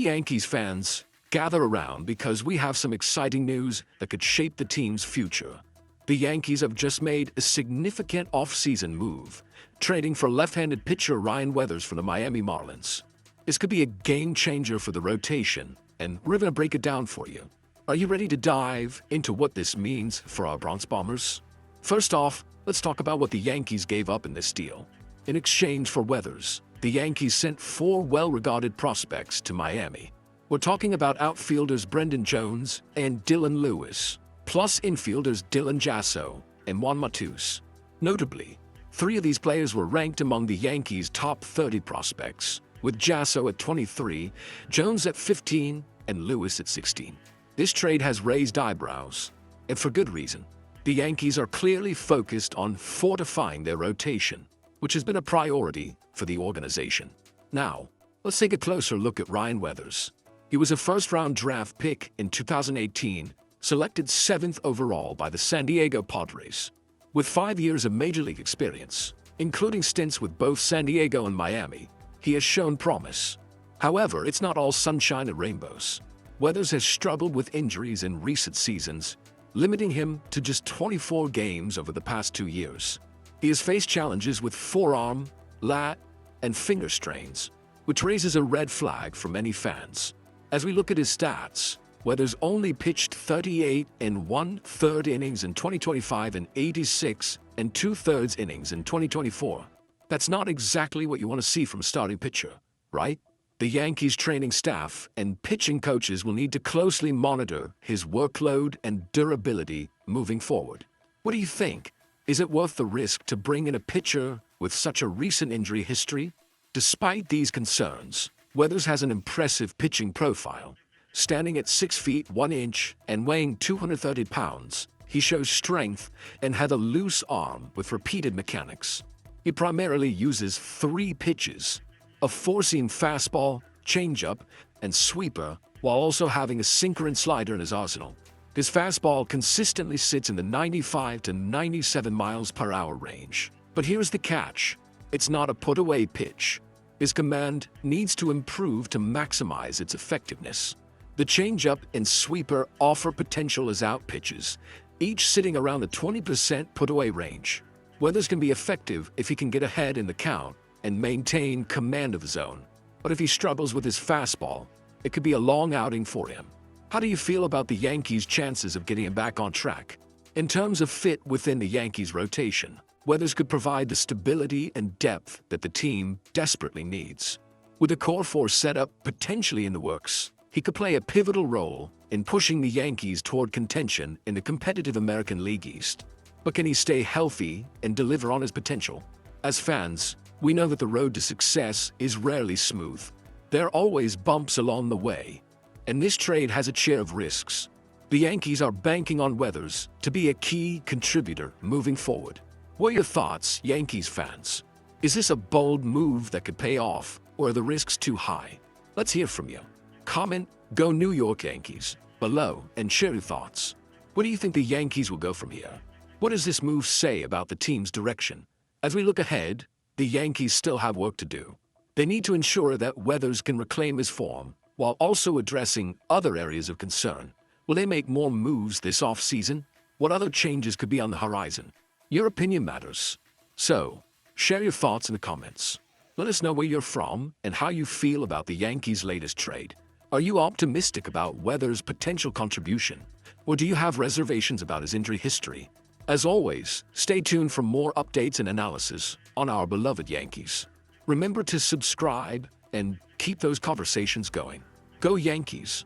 Yankees fans, gather around because we have some exciting news that could shape the team's future. The Yankees have just made a significant off-season move, trading for left-handed pitcher Ryan Weathers from the Miami Marlins. This could be a game-changer for the rotation, and we're going to break it down for you. Are you ready to dive into what this means for our Bronx Bombers? First off, let's talk about what the Yankees gave up in this deal. In exchange for Weathers, the Yankees sent 4 well-regarded prospects to Miami. We're talking about outfielders Brendan Jones and Dylan Lewis, plus infielders Dylan Jasso and Juan Matus. Notably, 3 of these players were ranked among the Yankees' top 30 prospects, with Jasso at 23, Jones at 15, and Lewis at 16. This trade has raised eyebrows, and for good reason. The Yankees are clearly focused on fortifying their rotation, which has been a priority for the organization. Now, let's take a closer look at Ryan Weathers. He was a first-round draft pick in 2018, selected 7th overall by the San Diego Padres. With 5 years of Major League experience, including stints with both San Diego and Miami, he has shown promise. However, it's not all sunshine and rainbows. Weathers has struggled with injuries in recent seasons, limiting him to just 24 games over the past 2 years. He has faced challenges with forearm, lat, and finger strains, which raises a red flag for many fans. As we look at his stats, Weathers only pitched 38 1/3 innings in 2025 and 86 2/3 innings in 2024. That's not exactly what you want to see from a starting pitcher, right? The Yankees training staff and pitching coaches will need to closely monitor his workload and durability moving forward. What do you think? Is it worth the risk to bring in a pitcher with such a recent injury history? Despite these concerns, Weathers has an impressive pitching profile. Standing at 6 feet 1 inch and weighing 230 pounds, he shows strength and had a loose arm with repeated mechanics. He primarily uses 3 pitches, a 4-seam fastball, changeup, and sweeper, while also having a sinker and slider in his arsenal. His fastball consistently sits in the 95 to 97 miles per hour range. But here's the catch. It's not a put-away pitch. His command needs to improve to maximize its effectiveness. The changeup and sweeper offer potential as out pitches, each sitting around the 20% put-away range. Weathers can be effective if he can get ahead in the count and maintain command of the zone. But if he struggles with his fastball, it could be a long outing for him. How do you feel about the Yankees' chances of getting him back on track? In terms of fit within the Yankees' rotation, Weathers could provide the stability and depth that the team desperately needs. With a core 4 setup potentially in the works, he could play a pivotal role in pushing the Yankees toward contention in the competitive American League East. But can he stay healthy and deliver on his potential? As fans, we know that the road to success is rarely smooth. There are always bumps along the way, and this trade has a share of risks. The Yankees are banking on Weathers to be a key contributor moving forward. What are your thoughts, Yankees fans? Is this a bold move that could pay off, or are the risks too high? Let's hear from you. Comment, "Go New York Yankees," below and share your thoughts. Where do you think the Yankees will go from here? What does this move say about the team's direction? As we look ahead, the Yankees still have work to do. They need to ensure that Weathers can reclaim his form, while also addressing other areas of concern. Will they make more moves this offseason? What other changes could be on the horizon? Your opinion matters. So, share your thoughts in the comments. Let us know where you're from and how you feel about the Yankees' latest trade. Are you optimistic about Weathers' potential contribution, or do you have reservations about his injury history? As always, stay tuned for more updates and analysis on our beloved Yankees. Remember to subscribe and keep those conversations going. Go Yankees!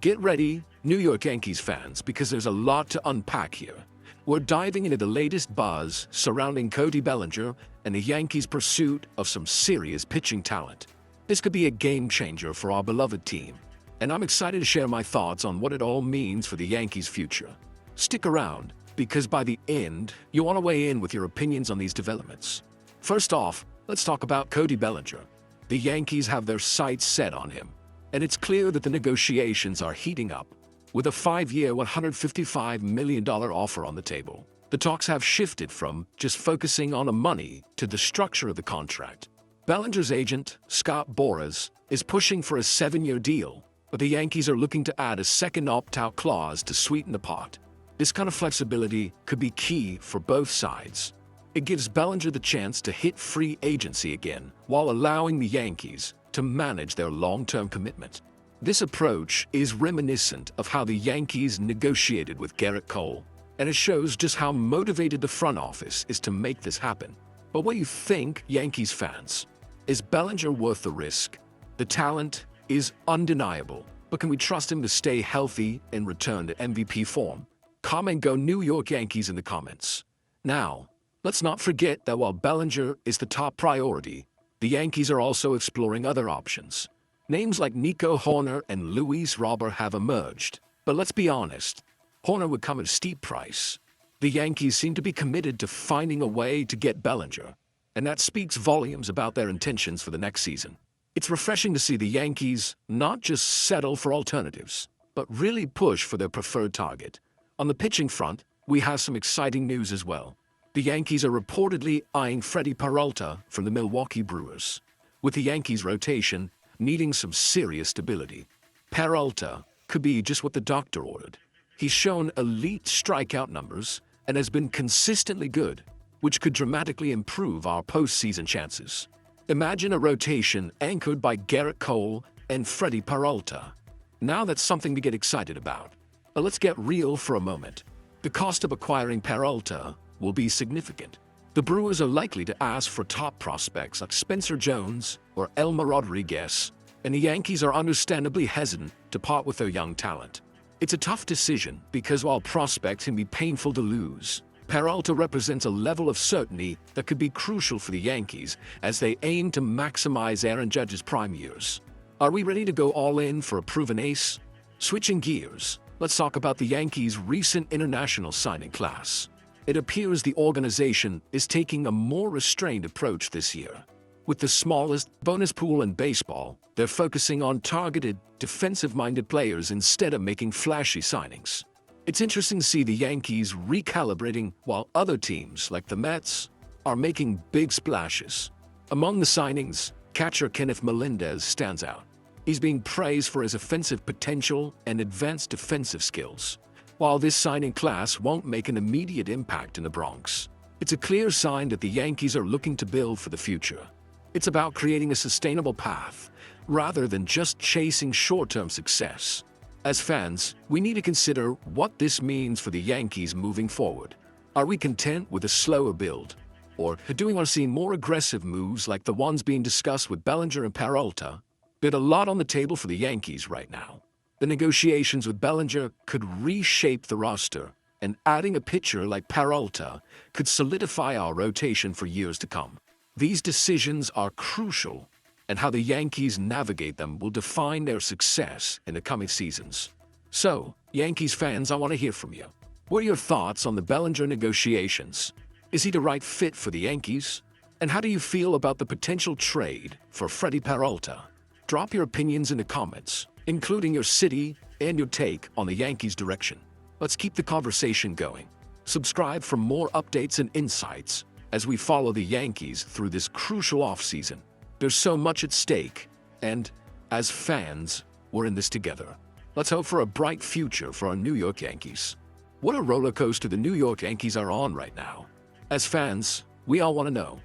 Get ready, New York Yankees fans, because there's a lot to unpack here. We're diving into the latest buzz surrounding Cody Bellinger and the Yankees' pursuit of some serious pitching talent. This could be a game changer for our beloved team, and I'm excited to share my thoughts on what it all means for the Yankees' future. Stick around, because by the end, you want to weigh in with your opinions on these developments. First off, let's talk about Cody Bellinger. The Yankees have their sights set on him, and it's clear that the negotiations are heating up. With a 5-year, $155 million offer on the table, the talks have shifted from just focusing on the money to the structure of the contract. Bellinger's agent, Scott Boras, is pushing for a 7-year deal, but the Yankees are looking to add a second opt-out clause to sweeten the pot. This kind of flexibility could be key for both sides. It gives Bellinger the chance to hit free agency again, while allowing the Yankees to manage their long-term commitment. This approach is reminiscent of how the Yankees negotiated with Gerrit Cole, and it shows just how motivated the front office is to make this happen. But what do you think, Yankees fans? Is Bellinger worth the risk? The talent is undeniable, but can we trust him to stay healthy and return to MVP form? Comment "Go New York Yankees" in the comments. Now, let's not forget that while Bellinger is the top priority, the Yankees are also exploring other options. Names like Nico Hoerner and Luis Robert have emerged, but let's be honest, Hoerner would come at a steep price. The Yankees seem to be committed to finding a way to get Bellinger, and that speaks volumes about their intentions for the next season. It's refreshing to see the Yankees not just settle for alternatives, but really push for their preferred target. On the pitching front, we have some exciting news as well. The Yankees are reportedly eyeing Freddie Peralta from the Milwaukee Brewers, with the Yankees' rotation needing some serious stability. Peralta could be just what the doctor ordered. He's shown elite strikeout numbers and has been consistently good, which could dramatically improve our postseason chances. Imagine a rotation anchored by Gerrit Cole and Freddie Peralta. Now that's something to get excited about. But let's get real for a moment. The cost of acquiring Peralta will be significant. The Brewers are likely to ask for top prospects like Spencer Jones or Elmer Rodriguez, and the Yankees are understandably hesitant to part with their young talent. It's a tough decision because while prospects can be painful to lose, Peralta represents a level of certainty that could be crucial for the Yankees as they aim to maximize Aaron Judge's prime years. Are we ready to go all in for a proven ace? Switching gears, let's talk about the Yankees' recent international signing class. It appears the organization is taking a more restrained approach this year. With the smallest bonus pool in baseball, they're focusing on targeted, defensive-minded players instead of making flashy signings. It's interesting to see the Yankees recalibrating while other teams, like the Mets, are making big splashes. Among the signings, catcher Kenneth Melendez stands out. He's being praised for his offensive potential and advanced defensive skills. While this signing class won't make an immediate impact in the Bronx, it's a clear sign that the Yankees are looking to build for the future. It's about creating a sustainable path, rather than just chasing short-term success. As fans, we need to consider what this means for the Yankees moving forward. Are we content with a slower build? Or do we want to see more aggressive moves like the ones being discussed with Bellinger and Peralta? There's a lot on the table for the Yankees right now. The negotiations with Bellinger could reshape the roster, and adding a pitcher like Peralta could solidify our rotation for years to come. These decisions are crucial, and how the Yankees navigate them will define their success in the coming seasons. So, Yankees fans, I want to hear from you. What are your thoughts on the Bellinger negotiations? Is he the right fit for the Yankees? And how do you feel about the potential trade for Freddie Peralta? Drop your opinions in the comments, including your city and your take on the Yankees' direction. Let's keep the conversation going. Subscribe for more updates and insights as we follow the Yankees through this crucial offseason. There's so much at stake, and as fans, we're in this together. Let's hope for a bright future for our New York Yankees. What a roller coaster the New York Yankees are on right now. As fans, we all want to know,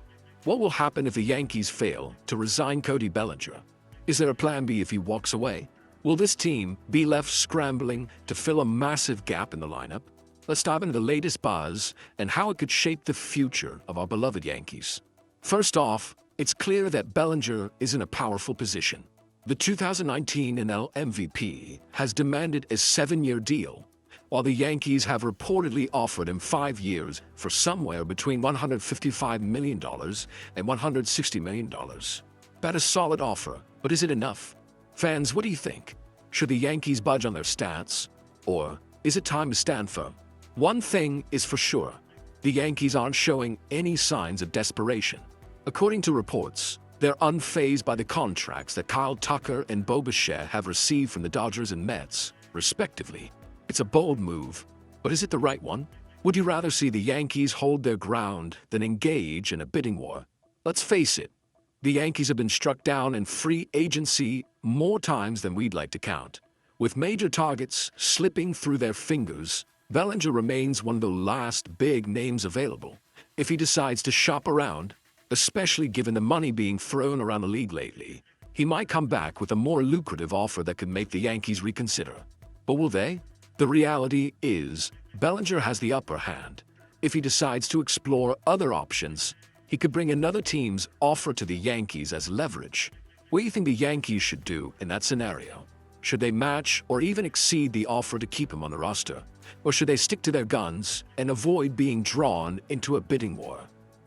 what will happen if the Yankees fail to resign Cody Bellinger? Is there a plan B if he walks away? Will this team be left scrambling to fill a massive gap in the lineup? Let's dive into the latest buzz and how it could shape the future of our beloved Yankees. First off, it's clear that Bellinger is in a powerful position. The 2019 NL MVP has demanded a 7-year deal, while the Yankees have reportedly offered him 5 years for somewhere between $155 million and $160 million. That's a solid offer, but is it enough? Fans, what do you think? Should the Yankees budge on their stance, or is it time to stand firm? One thing is for sure, the Yankees aren't showing any signs of desperation. According to reports, they're unfazed by the contracts that Kyle Tucker and Bo Bichette have received from the Dodgers and Mets, respectively. It's a bold move, but is it the right one? Would you rather see the Yankees hold their ground than engage in a bidding war? Let's face it, The Yankees have been struck down in free agency more times than we'd like to count. With major targets slipping through their fingers, Bellinger remains one of the last big names available. If he decides to shop around, especially given the money being thrown around the league lately, he might come back with a more lucrative offer that could make the Yankees reconsider. But will they? The reality is, Bellinger has the upper hand. If he decides to explore other options, he could bring another team's offer to the Yankees as leverage. What do you think the Yankees should do in that scenario? Should they match or even exceed the offer to keep him on the roster? Or should they stick to their guns and avoid being drawn into a bidding war?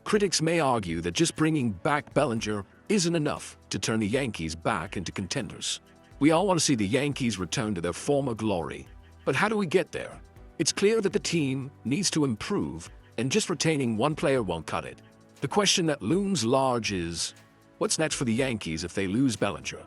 Critics may argue that just bringing back Bellinger isn't enough to turn the Yankees back into contenders. We all want to see the Yankees return to their former glory. But how do we get there? It's clear that the team needs to improve, and just retaining one player won't cut it. The question that looms large is, what's next for the Yankees if they lose Bellinger?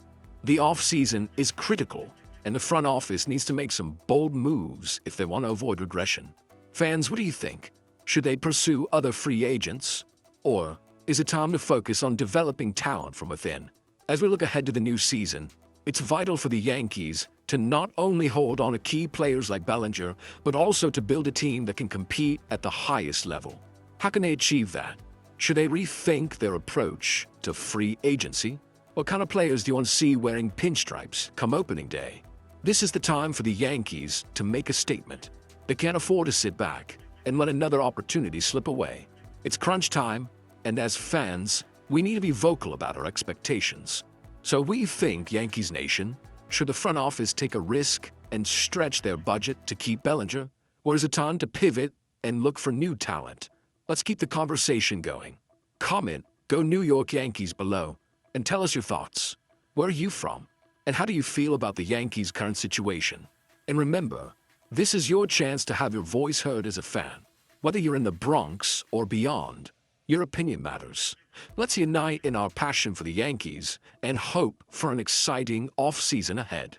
The offseason is critical, and the front office needs to make some bold moves if they want to avoid regression. Fans, what do you think? Should they pursue other free agents? Or is it time to focus on developing talent from within? As we look ahead to the new season, it's vital for the Yankees to not only hold on to key players like Bellinger, but also to build a team that can compete at the highest level. How can they achieve that? Should they rethink their approach to free agency? What kind of players do you want to see wearing pinstripes come opening day? This is the time for the Yankees to make a statement. They can't afford to sit back and let another opportunity slip away. It's crunch time, and as fans, we need to be vocal about our expectations. So we think, Yankees Nation, should the front office take a risk and stretch their budget to keep Bellinger? Or is it time to pivot and look for new talent? Let's keep the conversation going. Comment, go New York Yankees below, and tell us your thoughts. Where are you from? And how do you feel about the Yankees' current situation? And remember, this is your chance to have your voice heard as a fan. Whether you're in the Bronx or beyond, your opinion matters. Let's unite in our passion for the Yankees and hope for an exciting off-season ahead.